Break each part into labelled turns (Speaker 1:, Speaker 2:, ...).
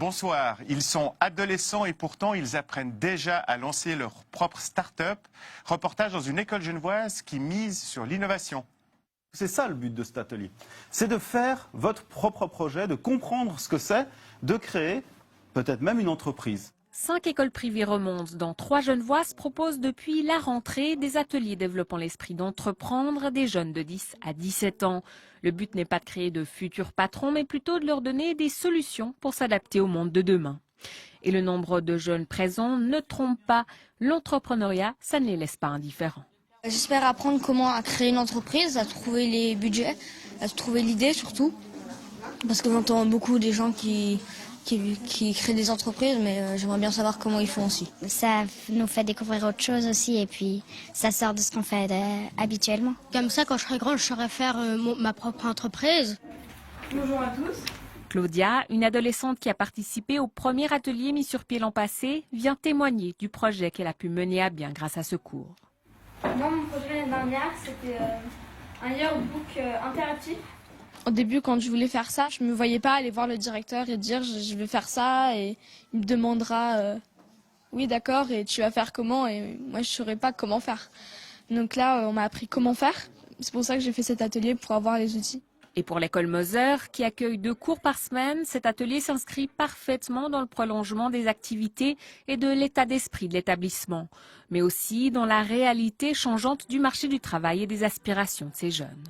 Speaker 1: bonsoir. Ils sont adolescents et pourtant ils apprennent déjà à lancer leur propre start-up. Reportage dans une école genevoise qui mise sur l'innovation.
Speaker 2: C'est ça le but de cet atelier. C'est de faire votre propre projet, de comprendre ce que c'est, de créer peut-être même une entreprise.
Speaker 3: 5 écoles privées remontent dont 3 genevoises proposent depuis la rentrée des ateliers développant l'esprit d'entreprendre des jeunes de 10 à 17 ans. Le but n'est pas de créer de futurs patrons, mais plutôt de leur donner des solutions pour s'adapter au monde de demain. Et le nombre de jeunes présents ne trompe pas. L'entrepreneuriat, ça ne les laisse pas indifférents.
Speaker 4: J'espère apprendre comment créer une entreprise, à trouver les budgets, à trouver l'idée surtout. Parce que j'entends beaucoup des gens qui créent des entreprises, mais j'aimerais bien savoir comment ils font aussi.
Speaker 5: Ça nous fait découvrir autre chose aussi et puis ça sort de ce qu'on fait habituellement.
Speaker 6: Comme ça, quand je serai grande, je saurai faire ma propre entreprise.
Speaker 7: Bonjour à tous.
Speaker 3: Claudia, une adolescente qui a participé au premier atelier mis sur pied l'an passé, vient témoigner du projet qu'elle a pu mener à bien grâce à ce cours.
Speaker 7: Moi, mon projet l'année dernière, c'était un yearbook interactif.
Speaker 8: Au début, quand je voulais faire ça, je me voyais pas aller voir le directeur et dire je vais faire ça et il me demandera oui d'accord et tu vas faire comment et moi je saurais pas comment faire. Donc là, on m'a appris comment faire. C'est pour ça que j'ai fait cet atelier pour avoir les outils.
Speaker 3: Et pour l'école Moser, qui accueille 2 cours par semaine, cet atelier s'inscrit parfaitement dans le prolongement des activités et de l'état d'esprit de l'établissement, mais aussi dans la réalité changeante du marché du travail et des aspirations de ces jeunes.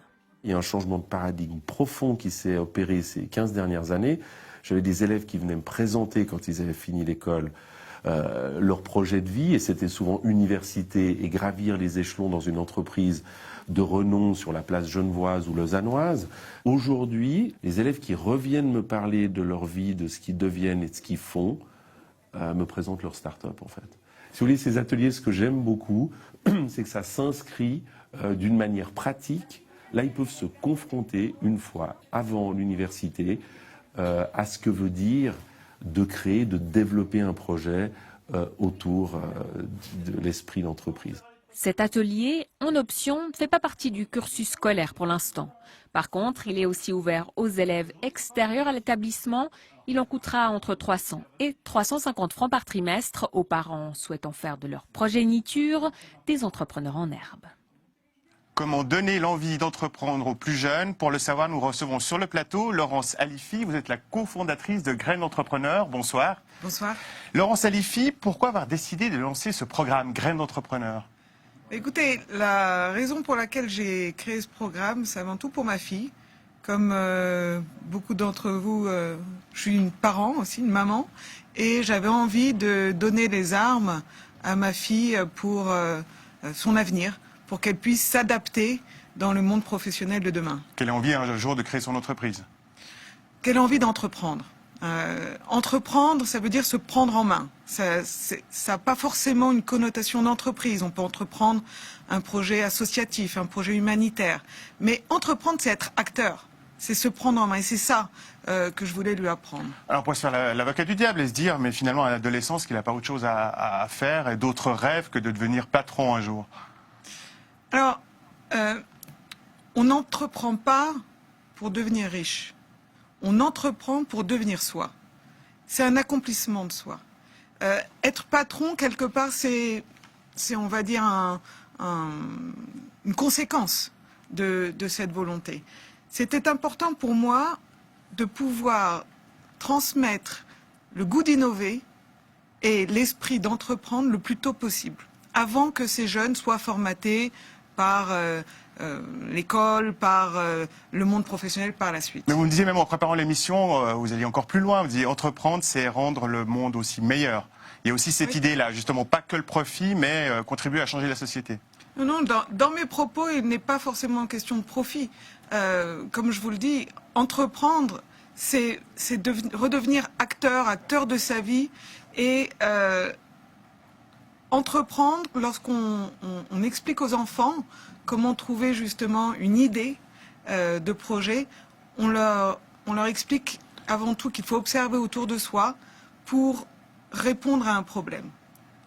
Speaker 9: Il y a un changement de paradigme profond qui s'est opéré ces 15 dernières années. J'avais des élèves qui venaient me présenter, quand ils avaient fini l'école, leur projet de vie, et c'était souvent université et gravir les échelons dans une entreprise de renom sur la place genevoise ou lausannoise. Aujourd'hui, les élèves qui reviennent me parler de leur vie, de ce qu'ils deviennent et de ce qu'ils font, me présentent leur start-up en fait. Si vous voulez, ces ateliers, ce que j'aime beaucoup, c'est que ça s'inscrit d'une manière pratique. Là, ils peuvent se confronter une fois avant l'université à ce que veut dire de créer, de développer un projet autour de l'esprit d'entreprise.
Speaker 3: Cet atelier, en option, ne fait pas partie du cursus scolaire pour l'instant. Par contre, il est aussi ouvert aux élèves extérieurs à l'établissement. Il en coûtera entre 300 et 350 francs par trimestre aux parents souhaitant faire de leur progéniture des entrepreneurs en herbe.
Speaker 1: Comment donner l'envie d'entreprendre aux plus jeunes? Pour le savoir, nous recevons sur le plateau Laurence Alifi. Vous êtes la cofondatrice de Graines d'entrepreneurs. Bonsoir.
Speaker 10: Bonsoir.
Speaker 1: Laurence Alifi, pourquoi avoir décidé de lancer ce programme Graines d'entrepreneurs?
Speaker 10: Écoutez, la raison pour laquelle j'ai créé ce programme, c'est avant tout pour ma fille. Comme beaucoup d'entre vous, je suis une parent aussi, une maman, et j'avais envie de donner les armes à ma fille pour son avenir, pour qu'elle puisse s'adapter dans le monde professionnel de demain.
Speaker 1: Qu'elle a envie un jour de créer son entreprise?
Speaker 10: Qu'elle a envie d'entreprendre. Entreprendre, ça veut dire se prendre en main. Ça n'a pas forcément une connotation d'entreprise. On peut entreprendre un projet associatif, un projet humanitaire. Mais entreprendre, c'est être acteur. C'est se prendre en main. Et c'est ça que je voulais lui apprendre.
Speaker 1: Alors on pourrait se faire l'avocat du diable et se dire, mais finalement à l'adolescence, qu'il n'a pas autre chose à faire et d'autres rêves que de devenir patron un jour.
Speaker 10: Alors, on n'entreprend pas pour devenir riche. On entreprend pour devenir soi. C'est un accomplissement de soi. Être patron, quelque part, c'est on va dire, une conséquence de cette volonté. C'était important pour moi de pouvoir transmettre le goût d'innover et l'esprit d'entreprendre le plus tôt possible, avant que ces jeunes soient formatés par l'école, par le monde professionnel par la suite.
Speaker 1: Mais vous me disiez même en préparant l'émission, vous alliez encore plus loin, vous disiez entreprendre, c'est rendre le monde aussi meilleur. Il y a aussi cette idée-là, justement, pas que le profit, mais contribuer à changer la société.
Speaker 10: Non, dans mes propos, il n'est pas forcément question de profit. Comme je vous le dis, entreprendre, c'est redevenir acteur de sa vie et entreprendre, lorsqu'on explique aux enfants comment trouver justement une idée de projet, on leur explique avant tout qu'il faut observer autour de soi pour répondre à un problème.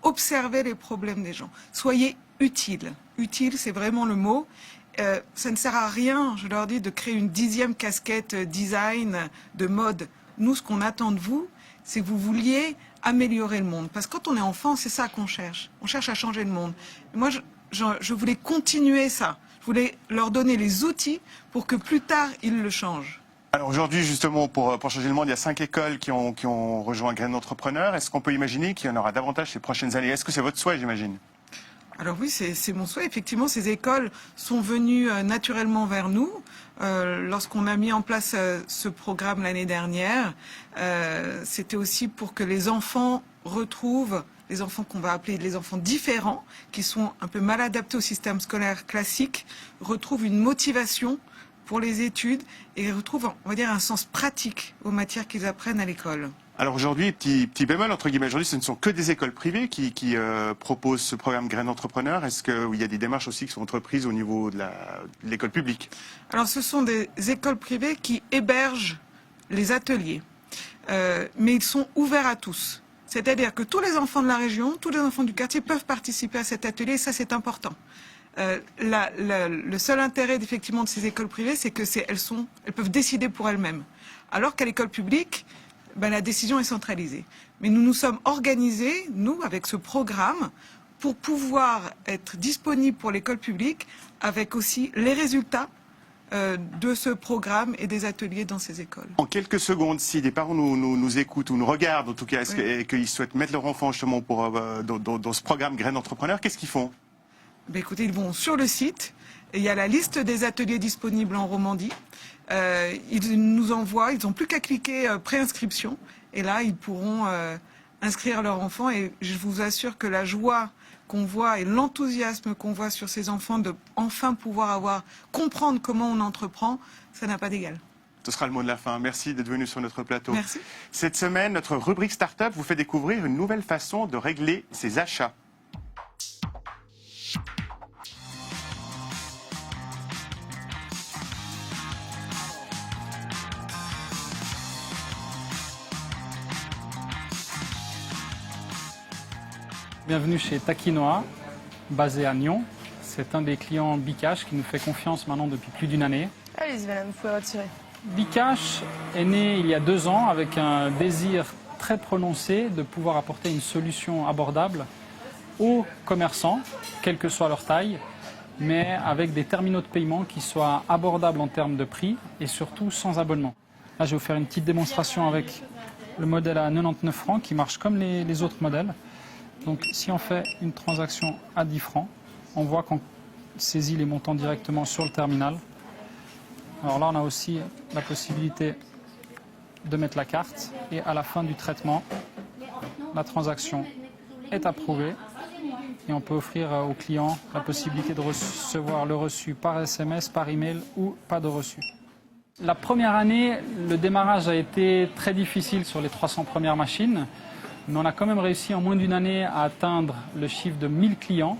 Speaker 10: Observez les problèmes des gens. Soyez utile. Utile, c'est vraiment le mot. Ça ne sert à rien, je leur dis, de créer une 10e casquette design de mode. Nous, ce qu'on attend de vous, c'est que vous vouliez améliorer le monde. Parce que quand on est enfant, c'est ça qu'on cherche. On cherche à changer le monde. Et moi, je voulais continuer ça. Je voulais leur donner les outils pour que plus tard, ils le changent.
Speaker 1: Alors aujourd'hui, justement, pour changer le monde, il y a 5 écoles qui ont rejoint Graines d'entrepreneurs. Est-ce qu'on peut imaginer qu'il y en aura davantage ces prochaines années? Est-ce que c'est votre souhait, j'imagine?
Speaker 10: Alors oui, c'est mon souhait. Effectivement, ces écoles sont venues naturellement vers nous. Lorsqu'on a mis en place ce programme l'année dernière, c'était aussi pour que les enfants retrouvent, les enfants qu'on va appeler les enfants différents, qui sont un peu mal adaptés au système scolaire classique, retrouvent une motivation pour les études et retrouvent, on va dire, un sens pratique aux matières qu'ils apprennent à l'école.
Speaker 1: Alors aujourd'hui, petit bémol, entre guillemets, aujourd'hui, ce ne sont que des écoles privées qui proposent ce programme Graines d'entrepreneurs. Est-ce qu'il y a des démarches aussi qui sont entreprises au niveau de l'école publique?
Speaker 10: Alors ce sont des écoles privées qui hébergent les ateliers, mais ils sont ouverts à tous. C'est-à-dire que tous les enfants de la région, tous les enfants du quartier peuvent participer à cet atelier, et ça c'est important. Le seul intérêt effectivement de ces écoles privées, c'est que elles peuvent décider pour elles-mêmes. Alors qu'à l'école publique, la décision est centralisée. Mais nous nous sommes organisés, nous, avec ce programme, pour pouvoir être disponibles pour l'école publique, avec aussi les résultats de ce programme et des ateliers dans ces écoles.
Speaker 1: En quelques secondes, si des parents nous écoutent ou nous regardent, en tout cas, et qu'ils souhaitent mettre leur enfant justement dans ce programme Graines d'entrepreneurs, qu'est-ce qu'ils font?
Speaker 10: Écoutez, ils vont sur le site, et il y a la liste des ateliers disponibles en Romandie. Ils nous envoient, ils n'ont plus qu'à cliquer préinscription, et là, ils pourront inscrire leur enfant. Et je vous assure que la joie qu'on voit et l'enthousiasme qu'on voit sur ces enfants de enfin pouvoir comprendre comment on entreprend, ça n'a pas d'égal.
Speaker 1: Ce sera le mot de la fin. Merci d'être venu sur notre plateau.
Speaker 10: Merci.
Speaker 1: Cette semaine, notre rubrique Startup vous fait découvrir une nouvelle façon de régler ses achats.
Speaker 11: Bienvenue chez Takinoa, basé à Nyon. C'est un des clients Bcash qui nous fait confiance maintenant depuis plus d'une année.
Speaker 12: Allez-y madame, vous pouvez retirer.
Speaker 11: Bcash est né il y a 2 ans avec un désir très prononcé de pouvoir apporter une solution abordable aux commerçants, quelle que soit leur taille, mais avec des terminaux de paiement qui soient abordables en termes de prix et surtout sans abonnement. Là, je vais vous faire une petite démonstration avec le modèle à 99 francs qui marche comme les autres modèles. Donc si on fait une transaction à 10 francs, on voit qu'on saisit les montants directement sur le terminal. Alors là, on a aussi la possibilité de mettre la carte et à la fin du traitement, la transaction est approuvée et on peut offrir au client la possibilité de recevoir le reçu par SMS, par email ou pas de reçu. La première année, le démarrage a été très difficile sur les 300 premières machines. Mais on a quand même réussi en moins d'une année à atteindre le chiffre de 1000 clients.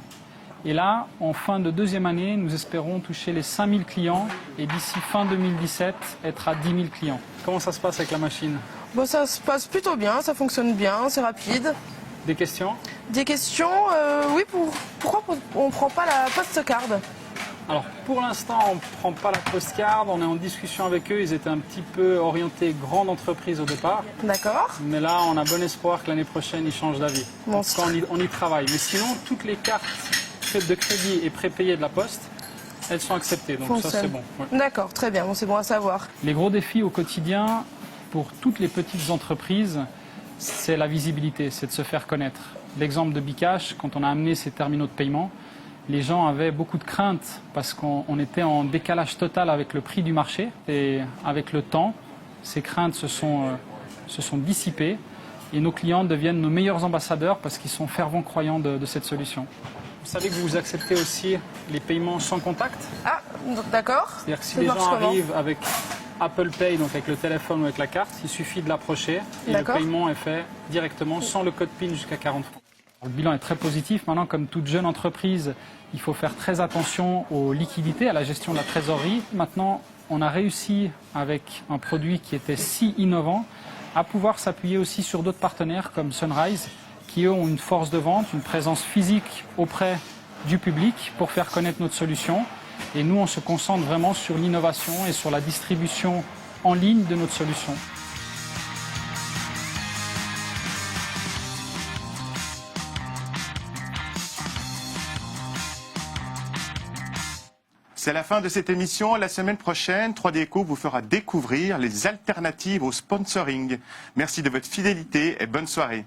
Speaker 11: Et là, en fin de 2e année, nous espérons toucher les 5000 clients et d'ici fin 2017, être à 10 000 clients. Comment ça se passe avec la machine?
Speaker 12: Bon, ça se passe plutôt bien, ça fonctionne bien, c'est rapide.
Speaker 11: Des questions?
Speaker 12: Des questions, oui, pourquoi on ne prend pas la postcard?
Speaker 11: Alors pour l'instant, on ne prend pas la postcard, on est en discussion avec eux, ils étaient un petit peu orientés grande entreprise au départ.
Speaker 12: D'accord.
Speaker 11: Mais là, on a bon espoir que l'année prochaine, ils changent d'avis.
Speaker 12: Bon,
Speaker 11: on y travaille. Mais sinon, toutes les cartes faites de crédit et prépayées de la Poste, elles sont acceptées, donc ça c'est bon. Ouais.
Speaker 12: D'accord, très bien, bon, c'est bon à savoir.
Speaker 11: Les gros défis au quotidien, pour toutes les petites entreprises, c'est la visibilité, c'est de se faire connaître. L'exemple de Bcash, quand on a amené ces terminaux de paiement, les gens avaient beaucoup de craintes parce qu'on était en décalage total avec le prix du marché. Et avec le temps, ces craintes se sont dissipées et nos clients deviennent nos meilleurs ambassadeurs parce qu'ils sont fervents croyants de cette solution. Vous savez que vous acceptez aussi les paiements sans contact?
Speaker 12: Ah, d'accord.
Speaker 11: C'est-à-dire que si les gens arrivent avec Apple Pay, donc avec le téléphone ou avec la carte, il suffit de l'approcher et le paiement est fait directement sans le code PIN jusqu'à 40 francs. Le bilan est très positif. Maintenant, comme toute jeune entreprise, il faut faire très attention aux liquidités, à la gestion de la trésorerie. Maintenant, on a réussi, avec un produit qui était si innovant, à pouvoir s'appuyer aussi sur d'autres partenaires comme Sunrise, qui eux ont une force de vente, une présence physique auprès du public pour faire connaître notre solution. Et nous, on se concentre vraiment sur l'innovation et sur la distribution en ligne de notre solution.
Speaker 1: C'est la fin de cette émission. La semaine prochaine, 3D Eco vous fera découvrir les alternatives au sponsoring. Merci de votre fidélité et bonne soirée.